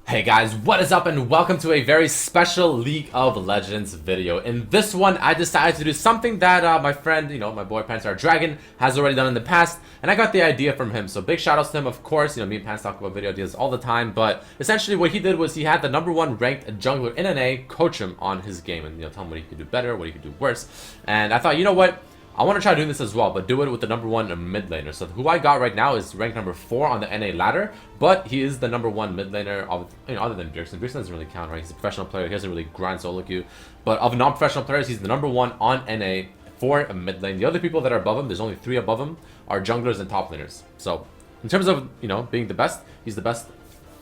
Hey guys, what is up and welcome to a very special League of Legends video. In this one, I decided to do something that my friend, my boy Panstar Dragon has already done in the past, and I got the idea from him. So big shout outs to him, of course. Me and Pans talk about video ideas all the time, but essentially what he did was he had the #1 ranked jungler in NA coach him on his game and tell him what he could do better, what he could do worse. And I thought, you know what? I want to try doing this as well, but do it with the #1 mid laner. So who I got right now is ranked #4 on the NA ladder, but he is the #1 mid laner of, other than Bjergsen. Bjergsen doesn't really count, right? He's a professional player. He doesn't really grind solo queue. But of non-professional players, he's the #1 on NA for a mid lane. The other people that are above him, there's only 3 above him, are junglers and top laners. So in terms of, being the best, he's the best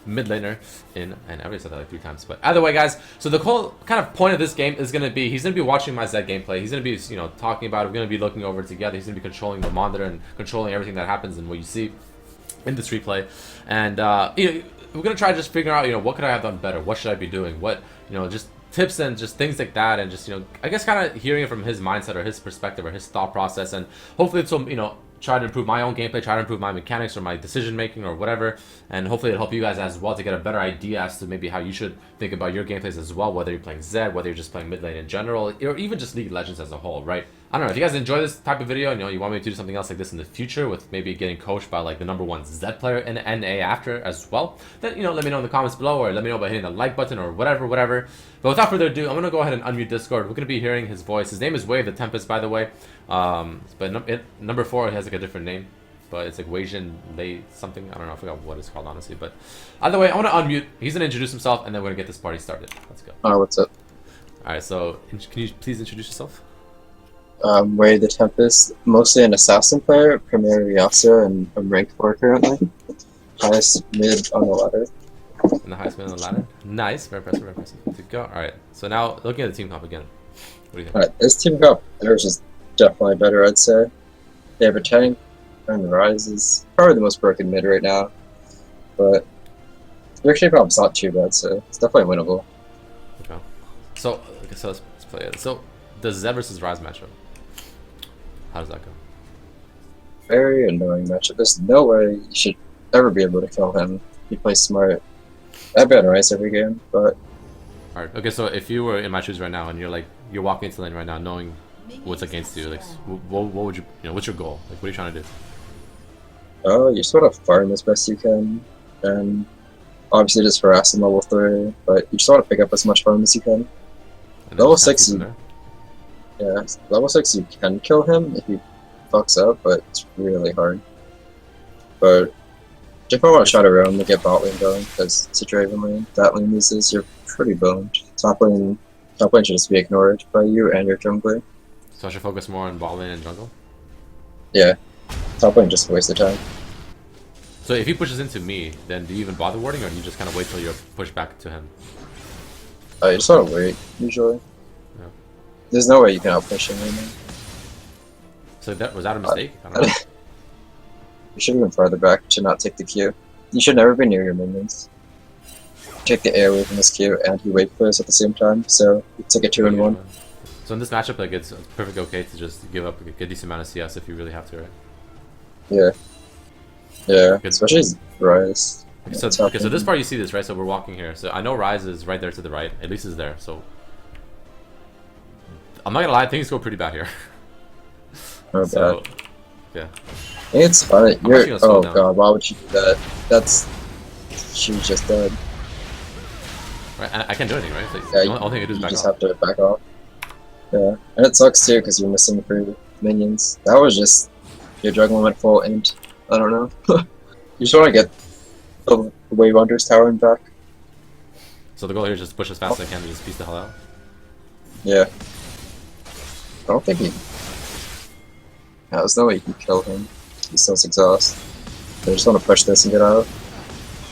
mid laner in, and I already said that like 3 times, but either way guys, so the whole kind of point of this game is going to be, he's going to be watching my Zed gameplay, he's going to be, talking about it, we're going to be looking over it together, he's going to be controlling the monitor and controlling everything that happens and what you see in this replay, and we're going to try just figuring out, what could I have done better, what should I be doing, what, just tips and just things like that, and just, I guess kind of hearing it from his mindset or his perspective or his thought process, and hopefully it's some, try to improve my own gameplay, try to improve my mechanics or my decision making or whatever, and hopefully it'll help you guys as well to get a better idea as to maybe how you should think about your gameplays as well, whether you're playing Zed, whether you're just playing mid lane in general, or even just League of Legends as a whole, right? I don't know, if you guys enjoy this type of video and you want me to do something else like this in the future with maybe getting coached by like the #1 Zed player in NA after as well, then let me know in the comments below, or let me know by hitting the like button or whatever. But without further ado, I'm gonna go ahead and unmute Discord. We're gonna be hearing his voice. His name is WayOfTheTempest, by the way. But #4 has like a different name, but it's like Weijin Lei something. I don't know, I forgot what it's called honestly. But either way, I want to unmute. He's gonna introduce himself, and then we're gonna get this party started. Let's go. What's up? All right, so can you please introduce yourself? WayOfTheTempest, mostly an assassin player, primarily also, and I'm ranked 4 currently. Highest mid on the ladder. And the highest man on the ladder. Nice, very impressive, very impressive. Good to go. All right, so now looking at the team comp again. What do you think? Alright, this team comp, theirs is definitely better, I'd say. They have a tank, and the Rise is probably the most broken mid right now. But their shape comp's not too bad, so it's definitely winnable. Okay. So let's play it. So the Zed versus Rise matchup. How does that go? Very annoying matchup. There's no way you should ever be able to kill him. He plays smart. I've been Rise every game, but Alright, okay, so if you were in my shoes right now and you're walking into lane right now knowing what's against you, like what would you, what's your goal? Like what are you trying to do? you sort of farm as best you can, and obviously just harass him level 3, but you just want to pick up as much farm as you can. And Level 6, yeah, level 6 you can kill him if he fucks up, but it's really hard. But if I want to shot around to get bot lane going, because it's a Draven lane, that lane loses, you're pretty boned. Top lane should just be ignored by you and your jungler. So I should focus more on bot lane and jungle? Yeah, top lane just a waste of time. So if he pushes into me, then do you even bother warding, or do you just kind of wait till you're pushed back to him? You just want to wait, usually. Yeah. There's no way you can outpush him right now. So was that a mistake? I don't know. You should have been farther back to not take the Q. You should never be near your minions. Take the air away from this Q, and he wait clears at the same time, so it's like a 2-in-1. So in this matchup, like it's perfectly okay to just give up a decent amount of CS if you really have to, right? Yeah. Yeah, Good. especially Rise. So this part you see this, right? So we're walking here. So I know Rise is right there to the right. At least is there. So I'm not gonna lie, things go pretty bad here. Oh, so, bad. Yeah. It's fine. Oh down. god, why would you do that? She was just dead. Right, I can't do anything, right? So Yeah, the only thing I do is you back just off. have to back off. Yeah, and it sucks too because you're missing 3 minions. That was just your jungle went full int. I don't know. You just want to get the Wave Wonders tower and back. So the goal here is just push as fast as I can to just piece the hell out. Yeah. I don't think he. Yeah, there's no way you can kill him. He still has exhaust. I just want to push this and get out.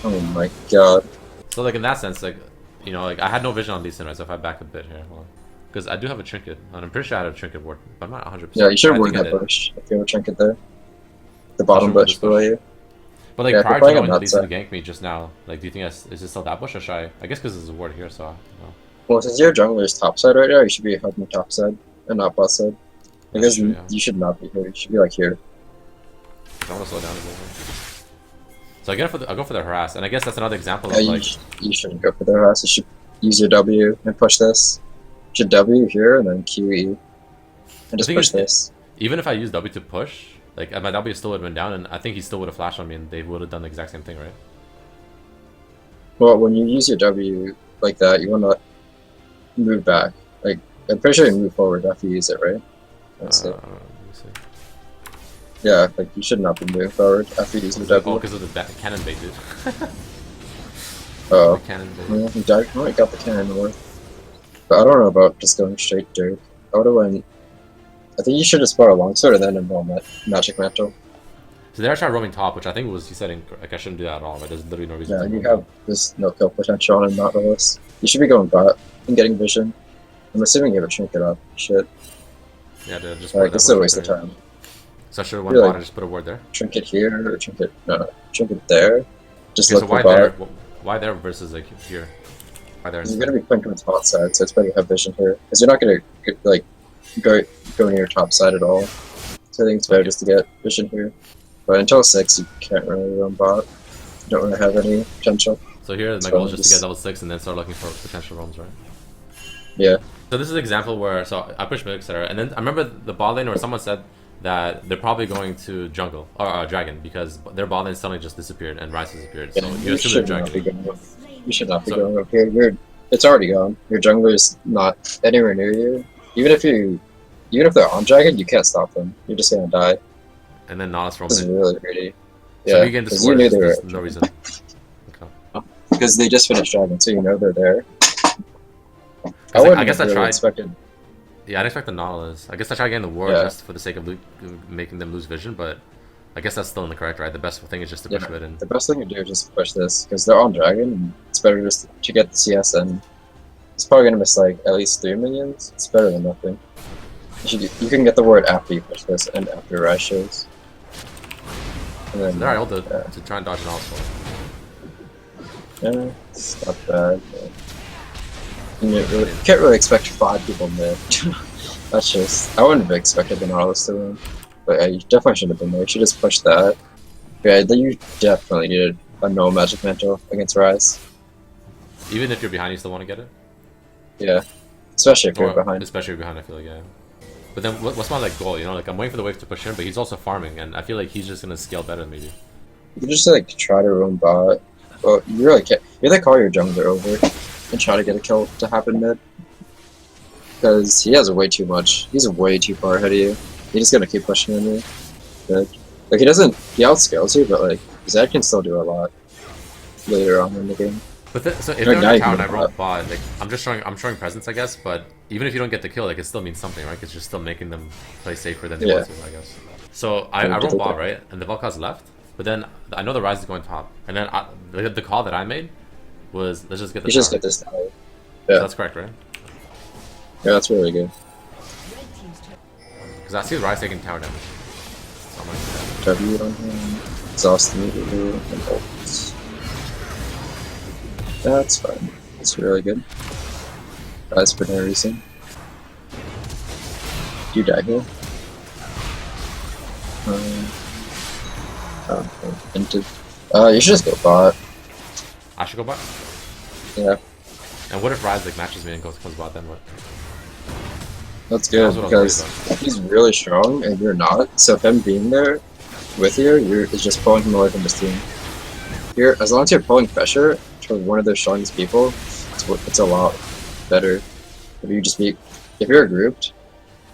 Oh my god. So like in that sense, like like I had no vision on Lee Sin, right? So if I back a bit here, because I do have a trinket, and I'm pretty sure I had a trinket ward, but I'm not 100%. Yeah, you should have I warded think I that did. bush if you have a trinket there. The bottom ward bush this below bush. you. But like Yeah, prior to playing on going to that Lee Sin to side. gank me just now, like do you think is it still that bush, or should I guess because there's a ward here, so I don't know. Well, since your jungler is top side right now, you should be helping top side and not bot side. Because true, yeah. you should not be here. You should be like here. I want to slow down a bit. So I'll go for the harass, and I guess that's another example Yeah, of like. you shouldn't go for the harass. You should use your W and push this. You should W here and then QE and The just thing push is, this. even if I use W to push, like my W still would have been down, and I think he still would have flashed on me, and they would have done the exact same thing, right? Well, when you use your W like that, you want to move back. Like, I'm pretty sure you move forward after you use it, right? That's it. Let me see. Yeah, like you should not be moving forward after you use your Oh, W. because of the cannon bait, dude. Oh, The cannon bait. well, you got the cannon worth. But I don't know about just going straight Dirk. I would have went. I think you should have spot a longsword and then involve magic mantle. So they are trying roaming top, which I think was he said like I shouldn't do that at all. Right? There's literally no reason. Yeah, to you roam have this no kill potential on Nautilus. You should be going bot and getting vision. I'm assuming you have a trinket up. Shit. Yeah, dude, just Like, it's a waste of time. So I should have went Really? bot and just put a ward there. Trinket here or trinket trinket there. Just Okay, look so for why there? bot. Why there versus like here? Why there? You're gonna be playing towards bot side, so it's better to have vision here. Because you're not gonna like go near your top side at all. So I think it's better just to get vision here. But until 6, you can't really run bot. You don't really have any potential. So here, my So goal is just to just- get level 6 and then start looking for potential roams, right? Yeah. So this is an example where I push mid, etc. And then I remember the bot lane where someone said that they're probably going to jungle or dragon because their bot lane suddenly just disappeared and Rise disappeared. So you assume they're dragon. You should not be going up here. It's already gone. Your jungler is not anywhere near you. Even if they're on dragon, you can't stop them. You're just gonna die. And then Nautilus This roams is in. really greedy. So Yeah, we get this because you knew they were there's no reason. Okay. because they just finished dragon, so you know they're there. I guess I really tried. expected. Yeah, I'd expect the Nautilus. I guess I tried getting the ward Yeah. just for the sake of making them lose vision, but I guess that's still incorrect, right? The best thing is just to push Yeah. mid and The best thing to do is just push this because they're on dragon. And it's better just to get the CS and it's probably gonna miss like at least 3 minions. It's better than nothing. You can get the word after you push this and after Rise shows. And then, they're able to try and dodge Nautilus. yeah, it's not bad. But you can't really expect 5 people mid. That's just I wouldn't have expected the Nautilus to win. But yeah, you definitely should have been there. You should just push that. Yeah, then you definitely needed a no magic mantle against Rise. Even if you're behind, you still want to get it? Yeah. Especially if you're Or, behind. especially if you're behind, I feel like, yeah. But then what's my like goal, you know? Like I'm waiting for the wave to push in, but he's also farming, and I feel like he's just gonna scale better maybe. You can just like try to roam bot. Well, you really can't. You either call your jungler over and try to get a kill to happen mid. Because he has way too much. He's way too far ahead of you. He's just gonna keep pushing on you. Like he outscales you, but like Zed can still do a lot later on in the game. But so if Like, they're now in you tower and can I roll bot. bot, like I'm showing presence, I guess. But even if you don't get the kill, like it still means something, right? Because you're still making them play safer than they Yeah. want to, I guess. So I roll bot, right, and the Vel'Koz left. But then I know the Rise is going top, and then the call that I made was let's just get the You tower. just get this tower. So Yeah, that's correct, right? yeah, that's really good. Because I see the Rise taking tower damage. So I'm like, W on him. Exhaust immediately and ults. That's fine. That's really good. That's for no reason. You die here. Hinted. You should just go bot. I should go bot. Yeah, And what if Rise like matches me and comes bot? Then what? that's good That's what I was because worried he's really strong and you're not. So if him being there with you, is just pulling him away from his team. Here, as long as you're pulling pressure toward one of their strongest people, it's a lot better. If you're grouped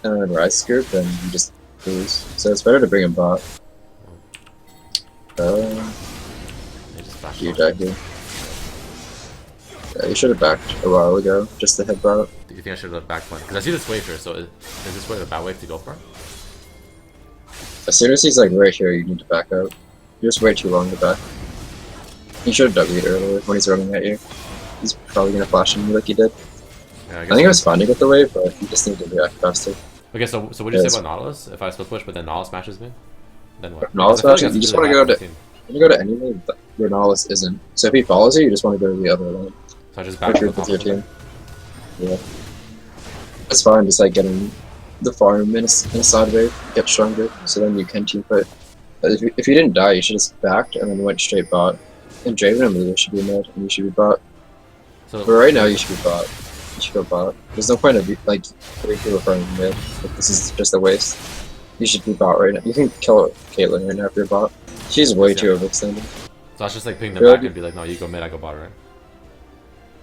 and then Rise is grouped, then you just lose. So it's better to bring him bot. They just flashed You off. die here. Yeah, you should have backed a while ago, just to head bot. Do you think I should have back one? Because I see this wave here, so is this wave a bad wave to go for? As soon as he's like right here, you need to back up. You're just way too long to back. You should have W'd earlier when he's running at you. He's probably gonna flash on you like he did. Yeah, I think it was fine to get the wave, but you just need to react faster. Okay, so what do you Yeah, say about Nautilus? If I split push, but then Nautilus smashes me, then what? Nautilus Because I feel smashes? You that's just really wanna bad go for the team. When you go to any lane where Nautilus isn't. So if he follows you, you just want to go to the other lane. So I just Or back group the with your top. team. Yeah. It's fine, just like getting the farm in a side wave, get stronger, so then you can team fight. If you didn't die, you should just backed and then went straight bot. And Draven and Lulu should be mid, and you should be bot. So, But right now, you should be bot. You should go bot. There's no point of like three people farming mid. Like, this is just a waste. You should be bot right now. You can kill Caitlyn right now if you're bot. She's way too overextended. So I was just like picking them back and be like, no, you go mid, I go bot, right?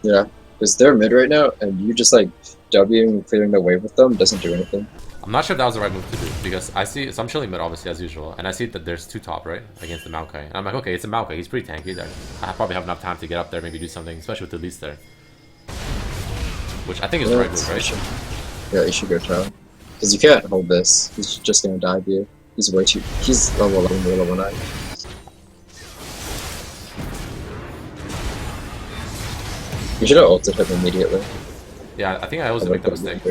Yeah, because they're mid right now, and you just like Wing clearing the wave with them doesn't do anything. I'm not sure if that was the right move to do, because I see, so I'm chilling mid obviously as usual, and I see that there's 2 top, right, against the Maokai. And I'm like, okay, it's a Maokai, he's pretty tanky there. I probably have enough time to get up there, maybe do something, especially with the least there. Which I think is the right move, right? Yeah, you should go down. Because you can't hold this, he's just gonna dive you. He's way too, he's level 11, you're level 9. You should have ulted him immediately. Yeah, I think I always make that mistake.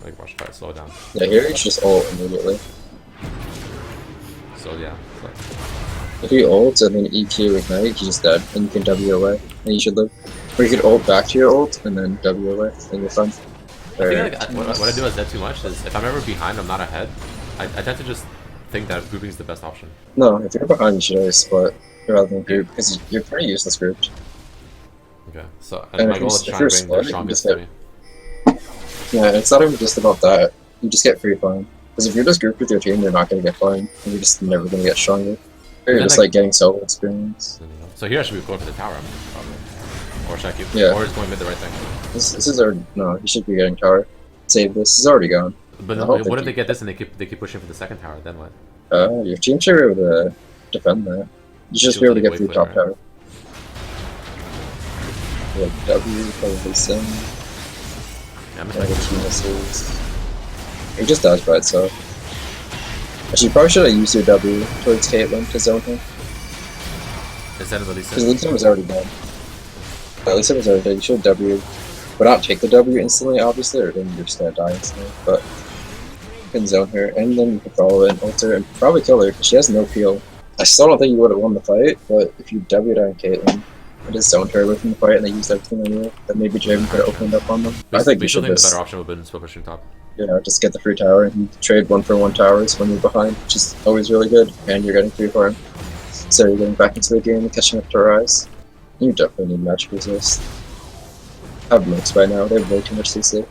Like, watch, try to slow down. Yeah, here you should just ult immediately. So yeah. So. If you ult and then EQ ignite, he's just dead, and you can W away, and you should live. Or you could ult back to your ult and then W away, and you're fine. I think like, what I do is dead too much is if I'm ever behind, I'm not ahead. I tend to just think that grouping is the best option. No, if you're behind, you should always split rather than group, because you're pretty useless grouped. Okay, so and my goal is to try and bring the strongest to me. Yeah, it's not even just about that. You just get free farm. Because if you're just grouped with your team, you're not going to get farm, and you're just never going to get stronger. You're just like getting solo experience. So here I should be going for the tower, probably. Or should I keep? Yeah. Or is going mid the right thing? This is already no. You should be getting tower. Save this. This is already gone. But no, what if they get this and they keep pushing for the second tower? Then what? Your team should be able to defend that. You should just be able to get through top tower. Like W, probably Sim. Yeah, I'm missiles. It just dies by itself. Actually, you probably should have used your W towards Caitlyn to zone her. Instead of the Lee Sin. Because Lee Sin was already dead. Lee Sin was already dead. You should W. But not take the W instantly, obviously, or then you're just gonna die instantly. But you can zone her, and then you can follow it and ult her, and probably kill her, because she has no peel. I still don't think you would have won the fight, but if you W'd on Caitlyn, and just zoned her away from the fight, and they used everything on you, then maybe Draven could have opened up on them. I think you should the better option would have been split pushing top. Yeah, just get the free tower, and you trade 1-for-1 towers when you're behind, which is always really good, and you're getting free farm. So you're getting back into the game and catching up to Rise. You definitely need magic resist. Have looks by now, they have way too much CC.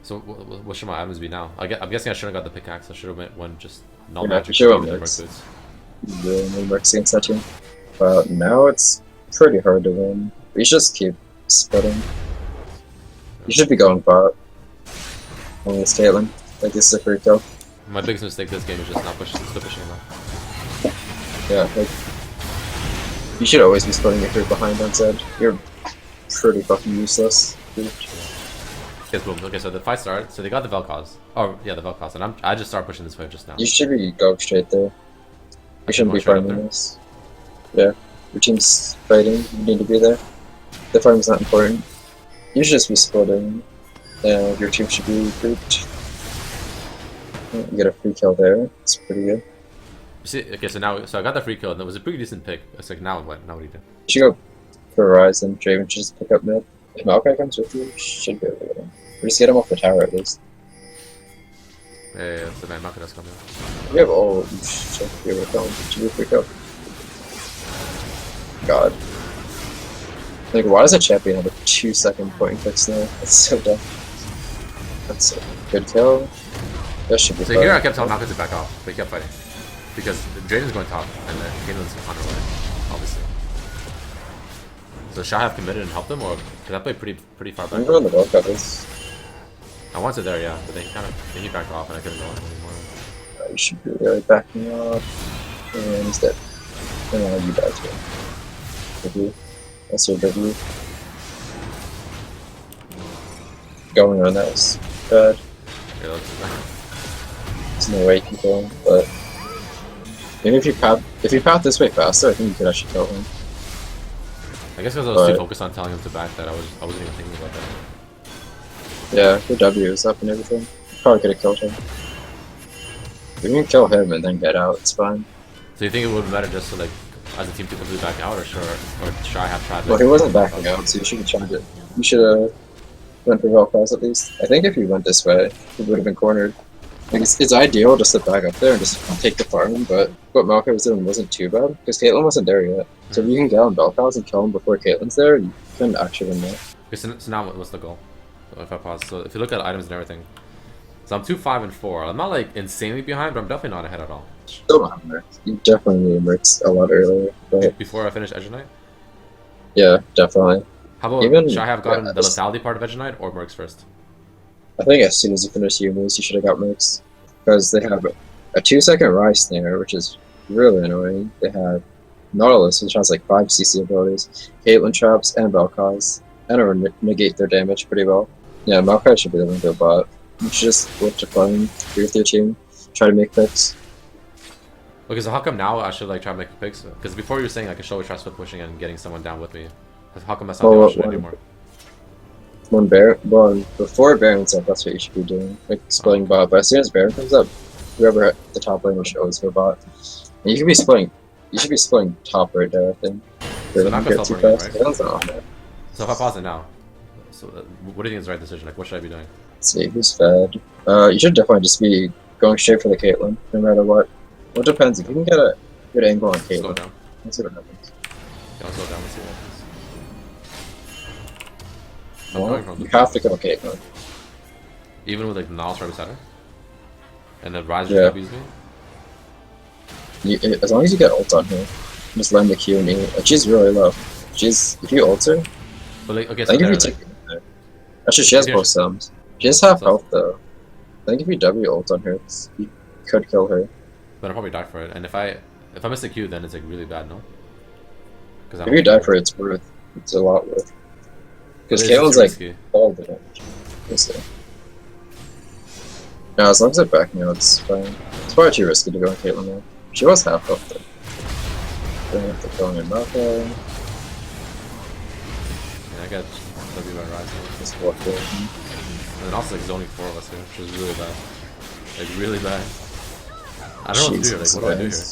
So what should my items be now? I'm guessing I shouldn't have got the pickaxe, I should have went one just null Yeah, magic sure, with boots. boots. Really works against that team. But now it's pretty hard to win. We should just keep splitting. You should be going bot. Only it's Caitlyn. Like, this is a free kill. My biggest mistake this game is just not split pushing enough. Yeah, like, you should always be splitting if you're behind on Zed. You're pretty fucking useless. Okay, boom. Okay, so the fight started. So they got the Vel'Koz. Oh, yeah, the Vel'Koz. And I just started pushing this wave just now. You should be go straight there. You shouldn't be farming this. Yeah. Your team's fighting, you need to be there. The farm's not important. You should just be splitting. And your team should be grouped. You get a free kill there. It's pretty good. See, okay, so I got the free kill, and it was a pretty decent pick. It's like, now what? Now what do you do? You should go for Rise, and Draven should just pick up mid. If Maokai comes with you, you should be able to get him. Or just get him off the tower at least. Yeah, so man, Malcolm does come in. If you have all, you should be able to kill him. It should be a free kill. God. Like, why does a champion have a 2-second point fix now? That's so dumb. That's a good kill. That should be So fun. here I kept telling Malcolm to back off, but he kept fighting. Because Draven's going top, and then Caitlyn's on her way, obviously. So should I have committed and helped them, or because I played pretty far back? I'm going the ball covers. I wanted there, yeah, but then he backed off, and I couldn't go anymore. You should be really backing up. And he's dead. And you die too. W. That's your W. Going on that was bad. Yeah, There's no way you can kill him, but maybe if you path this way faster, I think you could actually kill him. I guess because I was too focused on telling him to back that I wasn't even thinking about that. Yeah, your W is up and everything. Probably could have killed him. We can kill him and then get out, it's fine. So you think it would be better just to like, as a team to completely back out, or should I have tried? Well, he wasn't backing out, so you should have tried it. You should have went for Vel'Koz at least. I think if you went this way, he would have been cornered. Like it's ideal just to back up there and just take the farm, but what Maokai was doing wasn't too bad because Caitlyn wasn't there yet. So if you can get on Belfast and kill him before Caitlyn's there, you can actually win that. Okay, so now what's the goal? So if I pause, so if you look at items and everything, so I'm 2, 5, and 4. I'm not like insanely behind, but I'm definitely not ahead at all. Still don't have Mercs. You definitely need Mercs a lot earlier, but Before I finish Edge Knight? yeah, definitely. How about, Even, should I have gotten yeah, the lethality part of Edge Knight or Mercs first? I think as soon as you finish humans, you should have got Mercs. Because they have a 2-second rise snare, which is really annoying. They have Nautilus, which has like 5 CC abilities, Caitlyn traps, and Valkyries, and it'll negate their damage pretty well. Yeah, Maokai should be the one to go bot. You should just look to farm with your team, try to make picks. Okay, so how come now I should like try to make picks? Because before you were saying I could show a try split pushing and getting someone down with me. How come that's not the option anymore? Before Baron's up, that's what you should be doing, like splitting bot. But as soon as Baron comes up, whoever at the top lane should always go bot. And you should be splitting. You should be splitting top right there. I think. So not get too fast. right? So if I pause it now, so what do you think is the right decision? Like, what should I be doing? let's see who's fed. You should definitely just be going straight for the Caitlyn, no matter what. Well, it depends. If you can get a good angle on Slow Caitlyn, down. let's see what happens. Yeah, I'll slow down and see what happens. I'm Well, going from you the have to go Caitlyn. even with like the Niles right beside her, and then Rise Yeah. W's me. As long as you get ult on her, just land the Q and E. She's really low. If you ult her, But like, okay, I so think if there, you like, take her. Actually, she has Here. both sums. She has half So- health though. I think if you W ult on her, you could kill her. but I'll probably die for it. And if I miss the Q, then it's like really bad, no? Because If you die for it, it's a lot worth. Because Caitlyn's like all the damage. Let's see. No, as long as it's back now, it's fine. It's probably too risky to go on Caitlyn now. She was half health though. Then have to go in Maokai. Yeah, I got W by Rise. Just walk in. And then also like zoning 4 of us here, which is really bad. Like really bad. I don't know what to do here. Like, what do I do here?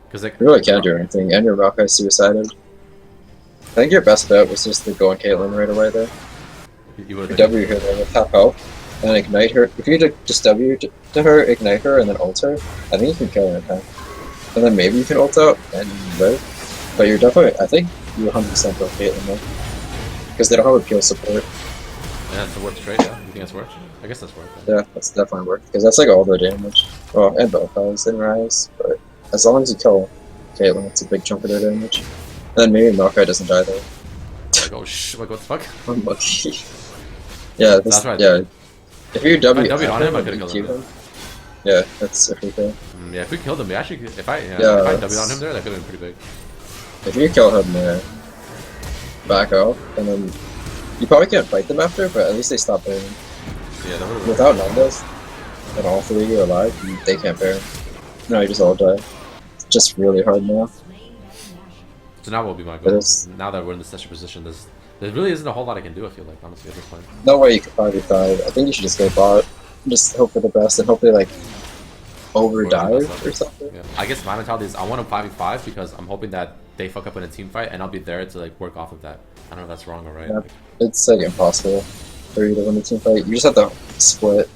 Because like, You really can't do anything, and your Maokai suicided. I think your best bet was just to go on Caitlyn right away there. you would You have W her there with half health, and ignite her. If you just W to her, ignite her, and then ult her, I think you can kill her in time. And then maybe you can ult out and live. But you're definitely, I think you 100% go Caitlyn though. Because they don't have a peel support. Yeah, it's a worth trade, yeah. You think that's worth? I guess that's worth it. Yeah, that's definitely worth. Because that's like all the damage. Well, and Belfast and Rise, but as long as you kill Caitlyn, it's a big chunk of their damage. And then maybe Maokai doesn't die though. Like, oh shh, like what the fuck? Unlucky. Yeah, this, That's right. yeah. If you W, If I W'd on him, I could've killed EQ him. Yeah, that's if we can. Yeah, if we killed him, we actually could, if I Yeah, W on that's- him there, that could have been pretty big. If you kill him there, back off, and then you probably can't fight them after, but at least they stop burning. Yeah, that would Without Nando's, and all three of you are alive, they can't burn. No, you just all die. It's just really hard now. So now what will be my It goal? is. Now that we're in this such a position, there really isn't a whole lot I can do, I feel like, honestly, at this point. No way you can 5v5. I think you should just go bot. Just hope for the best and hopefully like overdive or something. Yeah. I guess my mentality is I want to 5v5 because I'm hoping that they fuck up in a team fight and I'll be there to like work off of that. I don't know if that's wrong or right. Yeah. It's like impossible for you to win the team fight. You just have to split.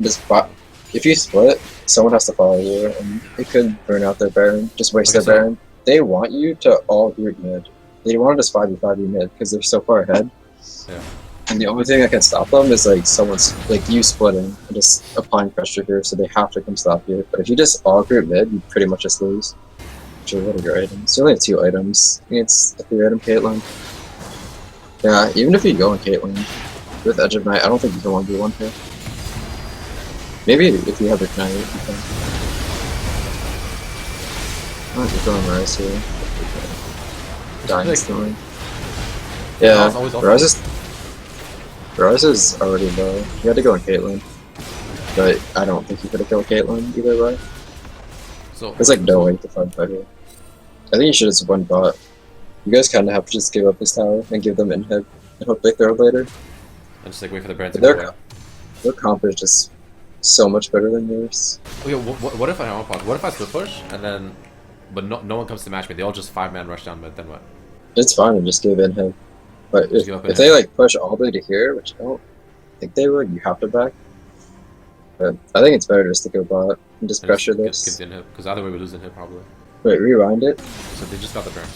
Just bot. If you split, someone has to follow you, and it could burn out their Baron. Just waste Okay, their so- Baron. They want you to all group mid. They want to just 5v5 you mid because they're so far ahead. Yeah. And the only thing that can stop them is like someone's like you splitting and just applying pressure here, so they have to come stop you. But if you just all group mid, you pretty much just lose. Actually, what are your items? You only have 2 items. I think it's a 3-item Caitlyn. Yeah, even if you go on Caitlyn with Edge of Night, I don't think you can 1v1 here. Maybe if you have Ignite, you can. Oh, you're going Rise here. Dying Like- instantly. Yeah, Yeah, it's always Rise is already low. You had to go on Caitlyn. But I don't think you could have killed Caitlyn either way. So There's like no way to find better. I think you should just one bot. You guys kind of have to just give up this tower and give them inhib and hope they throw later. and just like wait for the Baron to But go away. their comp is just so much better than yours. Okay, what if I have pause? What if I split push and then, but no one comes to match me? They all just 5-man rush down mid. Then what? It's fine and just give inhib. But Just give up if inhib. they like push all the way to here, which I don't think they would, you have to back. But I think it's better just to go bot and just And pressure get this. the inhib, because either way we lose inhib probably. Wait, rewind it. So they just got the burn.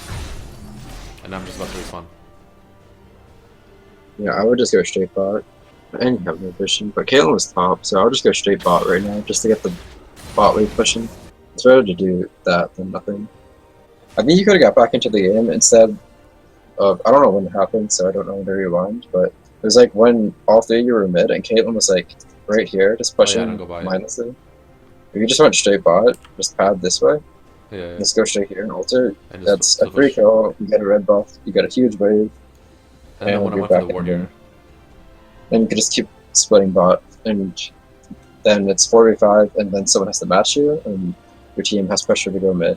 And I'm just about to respawn. Yeah, I would just go straight bot. And have no vision, but Caitlyn was top, so I'll just go straight bot right now, just to get the bot wave pushing. It's better to do that than nothing. I think you could have got back into the game instead of, I don't know when it happened, so I don't know when to rewind, but it was like when all three of you were mid and Caitlyn was like right here, just pushing mindlessly. If you just went straight bot, just pad this way, just go straight here and alter, that's a free kill, you get a red buff, you get a huge wave, and then when I went for the warrior. And you can just keep splitting bot, and then it's 4v5, and then someone has to match you, and your team has pressure to go mid.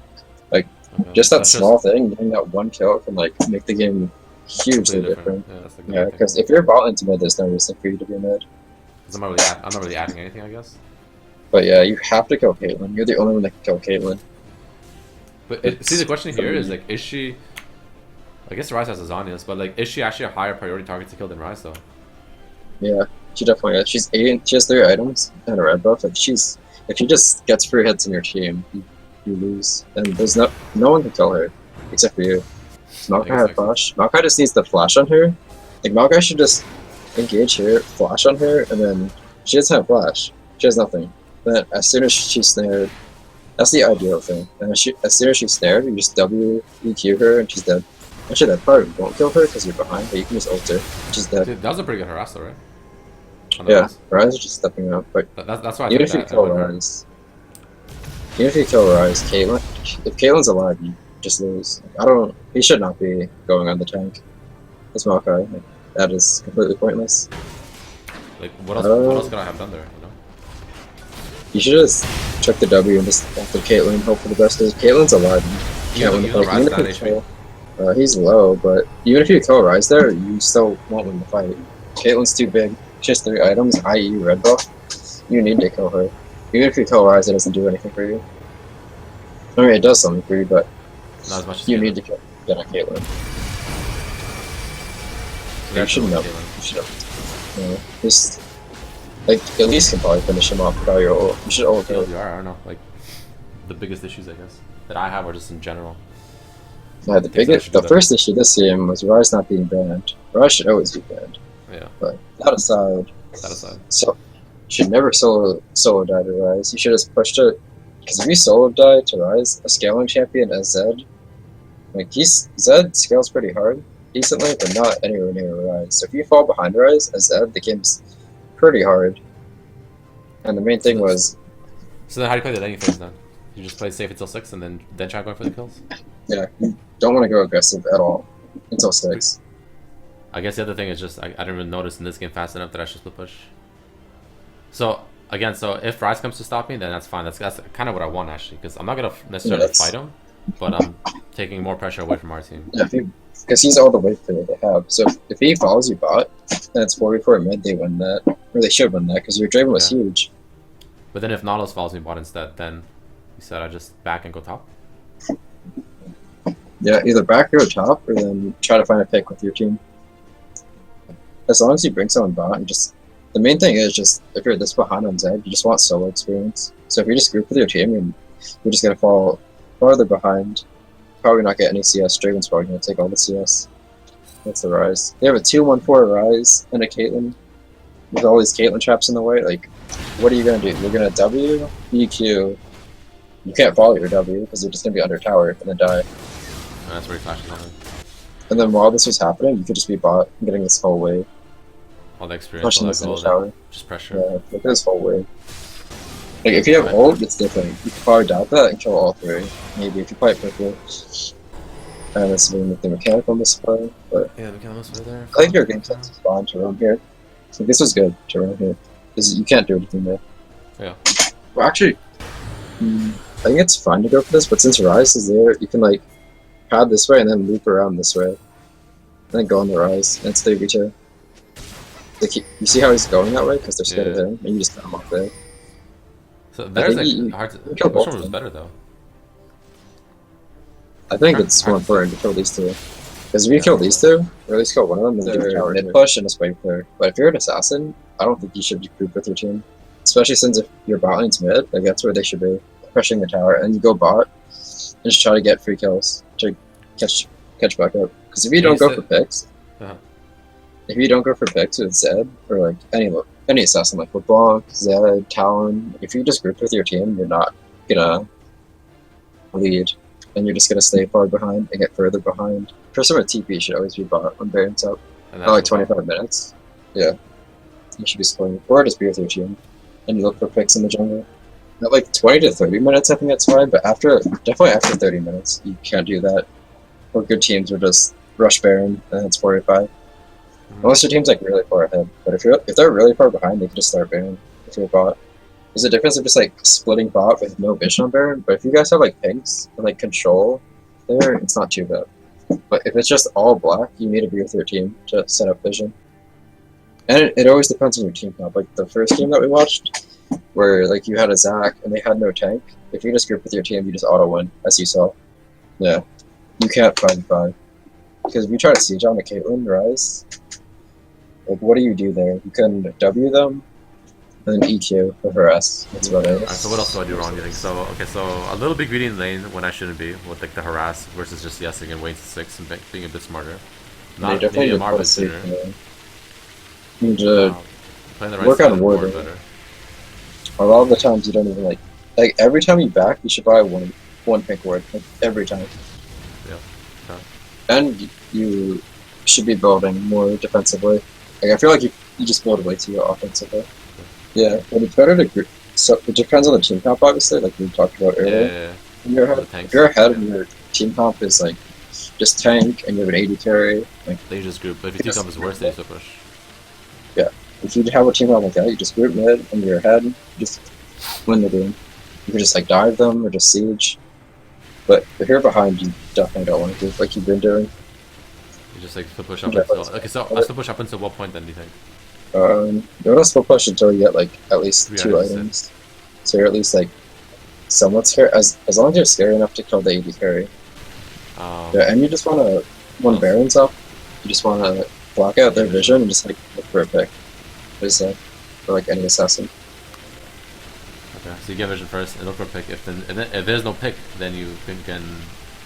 Like, just that small thing, getting that one kill can like make the game hugely different. Yeah, because if you're bot into mid, there's no reason for you to be mid. I'm not really adding anything, I guess. But yeah, you have to kill Caitlyn. You're the only one that can kill Caitlyn. But see, the question here is like, is she? I guess Ryze has Azanias, but like, is she actually a higher priority target to kill than Ryze though? Yeah, she definitely is. She's 8. She has 3 items and a red buff. Like if she just gets free hits in your team, you lose. And there's no one can kill her except for you. Maokai had flash. Maokai just needs to flash on her. Like Maokai should just engage here, flash on her, and then she doesn't have flash. She has nothing. Then as soon as she's snared, that's the ideal thing. And as soon as she's snared, you just W EQ her and she's dead. Actually, that probably won't kill her because you're behind, but you can just ult her. She's dead. Dude, that was a pretty good harass though, right? Yeah, Ryze is just stepping up. But that's why even if you kill Ryze, if Caitlyn's alive, you just lose. He should not be going on the tank. This Maokai, like, that is completely pointless. Like, what else could I have done there? You know? You should just check the W and just after Caitlyn, hope for the best. Caitlyn's alive. You can't win the fight. Even if you kill, he's low, but even if you kill Ryze there, you still won't win the fight. Caitlyn's too big. She has 3 items, i.e. red buff. You need to kill her. Even if you kill Ryze, it doesn't do anything for you. I mean, it does something for you, but not as much as you need to get on Caitlyn. You should know. You should know. Just, like, at least can probably finish him off without your ult. You should ult her. I don't know. Like, the biggest issues, I guess, that I have are just in general. Yeah, the first issue this game was Ryze not being banned. Ryze should always be banned. Yeah. But that aside. So, you should never solo die to Ryze. You should just pushed it. Because if you solo die to Ryze, a scaling champion as Zed, like Zed scales pretty hard, decently, but not anywhere near Ryze. So if you fall behind Ryze as Zed, the game's pretty hard. And the main thing was. So then, how do you play the laning phase then? You just play safe until 6 and then try going for the kills? Yeah, you don't want to go aggressive at all until 6. I guess the other thing is just I didn't even notice in this game fast enough that I should split push. So again, if Ryze comes to stop me, then that's fine. That's kind of what I want actually, because I'm not gonna necessarily fight him, but I'm taking more pressure away from our team. Yeah, because he's all the way through they have. So if he follows you bot, and it's 4v4 mid, they win that, or they should win that because your Draven was huge. But then if Nautilus follows me bot instead, then you said I just back and go top. Yeah, either back or go top, or then try to find a pick with your team. As long as you bring someone bot, and just the main thing is just if you're this behind on Zed, you just want solo experience. So if you just group with your team, you're just gonna fall farther behind. Probably not get any CS. Draven's probably gonna take all the CS. That's the Ryze. They have a 2-1-4 Ryze and a Caitlyn with all these Caitlyn traps in the way. Like, what are you gonna do? You're gonna W, EQ. You can't follow your W because you're just gonna be under tower and then die. And that's where he flashes on it. And then while this was happening, you could just be bot getting this whole wave. All the experience, all the gold, tower. Just pressure. Yeah, look at this whole wave. Like, if you have ult, it's different. You can probably doubt that and kill all 3. Maybe if you play it quickly. And this is the mechanical misplay, but yeah, the mechanical misplay there. I think your game sense is fine to run here. So this was good to run here. Because you can't do anything there. Yeah. Well, actually, I think it's fine to go for this, but since Ryze is there, you can, like, pad this way and then loop around this way. And then go on the Ryze, and it's 3v2. Like, you see how he's going that way? Because they're scared of him, and you just cut him off there. So there's like hard to. Which one was better though? I think it's more important to kill these 2. Because if you kill these 2, or at least kill one of them, then they're mid push and just wait there. But if you're an assassin, I don't think you should group with your team. especially since if your bot lane's mid, like that's where they should be, pushing the tower, and you go bot and just try to get free kills to catch back up. Because if you don't go for picks, if you don't go for picks with Zed or like any assassin like LeBlanc, Zed, Talon, if you just group with your team, you're not gonna lead, and you're just gonna stay far behind and get further behind. Person with TP should always be bought when Baron's up. Like 25 minutes. Yeah. You should be splitting. Or just be with your team. And you look for picks in the jungle. At like 20 to 30 minutes, I think that's fine, but definitely after 30 minutes, you can't do that. Or good teams will just rush Baron, and it's 45. Unless your team's like really far ahead. But if they're really far behind, they can just start Baron if you're bot. There's a difference of just like splitting bot with no vision on Baron, but if you guys have like pinks and like control there, it's not too bad. But if it's just all black, you need to be with your team to set up vision. And it always depends on your team comp. Like the first game that we watched, where like you had a Zac and they had no tank, if you just group with your team, you just auto win, as you saw. Yeah. You can't 5v5. Because if you try to siege on the Caitlyn, Ryze, like what do you do there? You can W them, and then EQ or harass. That's about it. Alright, so what else do I do wrong, you think? So, okay, so a little bit greedy in lane when I shouldn't be, with like the harass versus just yesing and waiting to 6 and being a bit smarter. Not maybe a bit sooner. You need to work on ward better. A lot of the times you don't even like every time you back, you should buy one pink ward. Like every time. Yeah. Okay. And you should be building more defensively. Like I feel like you just build way too offensively. Yeah, but it's better to group. So it depends on the team comp, obviously, like we talked about earlier. Yeah. If you're ahead and your team comp is like just tank and you have an 80 carry, like they just group. But if your team comp is worse, they still push. Yeah, if you have a team comp like that, you just group mid and you're ahead, you just win the game. You can just like dive them or just siege. But if you're behind, you definitely don't want to group like you've been doing. You just like split push up until. Okay, so I split push up until what point then? Do you think? You don't split push until you get like at least 2 items. So you're at least like somewhat scary, as long as you're scary enough to kill the AD carry. Yeah, and you just want to, when Baron's up, you just want to block out their vision and just like look for a pick. For like any assassin. Okay, so you get vision first and look for a pick. If there's no pick, then you can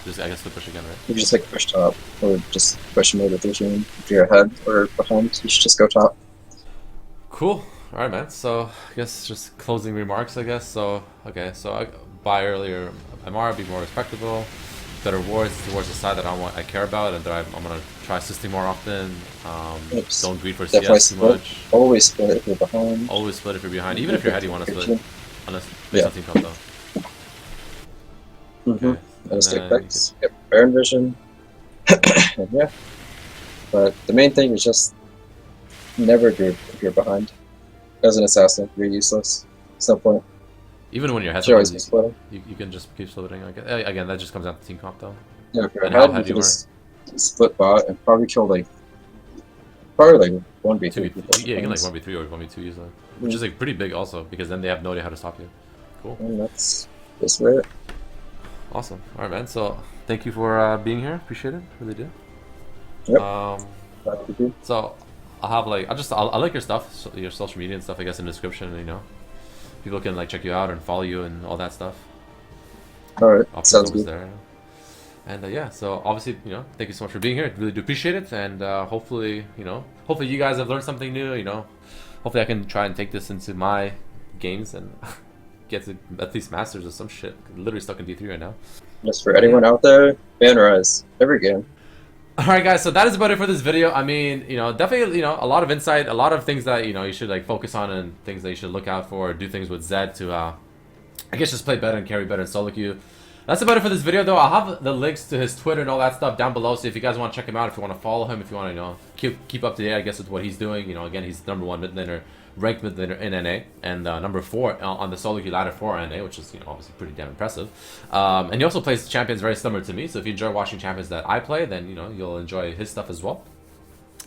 just I guess split push again, right? You just like push top or just push mid with your team. If you're ahead or behind, you should just go top. Cool. Alright, man. So, I guess just closing remarks, I guess. So, okay. So, I buy earlier MR, be more respectable. Better wards towards the side that I care about and that I'm going to try assisting more often. Don't greed for CS too much. Always split if you're behind. Always split if you're behind. Even if you're ahead, you want to split. Unless based on team comp, though. Okay. Those take picks. Get Baron vision. And yeah. But the main thing is just never group if you're behind. As an assassin, you're useless. There's no point. Even when you're ahead, you can just keep splitting. Again, that just comes down to team comp, though. Yeah, if you're ahead, you can just split bot and probably kill like 1v3. Yeah, you can like 1v3 or 1v2 easily, which is like pretty big also because then they have no idea how to stop you. Cool. And that's it. Awesome. All right, man. So thank you for being here. Appreciate it. Really do. Yep. So I'll have like I like your stuff, so your social media and stuff. I guess in the description, you know, people can like check you out and follow you and all that stuff. All right. Sounds good. There. And yeah, so obviously, you know, thank you so much for being here. I really do appreciate it. And hopefully, you know, hopefully you guys have learned something new. You know, hopefully I can try and take this into my games and get to at least masters or some shit. I'm literally stuck in D3 right now. Just for anyone out there, ban Ryze every game. Alright guys, so that is about it for this video. I mean, you know, definitely, you know, a lot of insight, a lot of things that, you know, you should like focus on and things that you should look out for, do things with Zed to, I guess just play better and carry better in solo queue. That's about it for this video though. I'll have the links to his Twitter and all that stuff down below, so if you guys want to check him out, if you want to follow him, if you want to, you know, keep up to date, I guess, with what he's doing. You know, again, he's #1 mid laner, ranked mid laner in NA, and #4 on the solo queue ladder for NA, which is, you know, obviously pretty damn impressive. And he also plays champions very similar to me, so if you enjoy watching champions that I play, then, you know, you'll enjoy his stuff as well.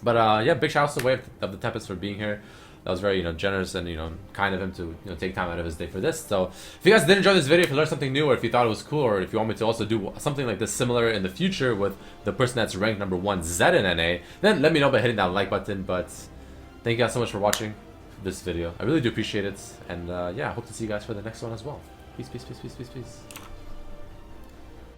But yeah, big shout out to WayOfTheTempest for being here. That was very, you know, generous and, you know, kind of him to, you know, take time out of his day for this. So if you guys did enjoy this video, if you learned something new, or if you thought it was cool, or if you want me to also do something like this similar in the future with the person that's ranked #1 Zed in NA, then let me know by hitting that like button. But thank you guys so much for watching. this video. I really do appreciate it. And yeah, I hope to see you guys for the next one as well. Peace, peace, peace, peace, peace, peace.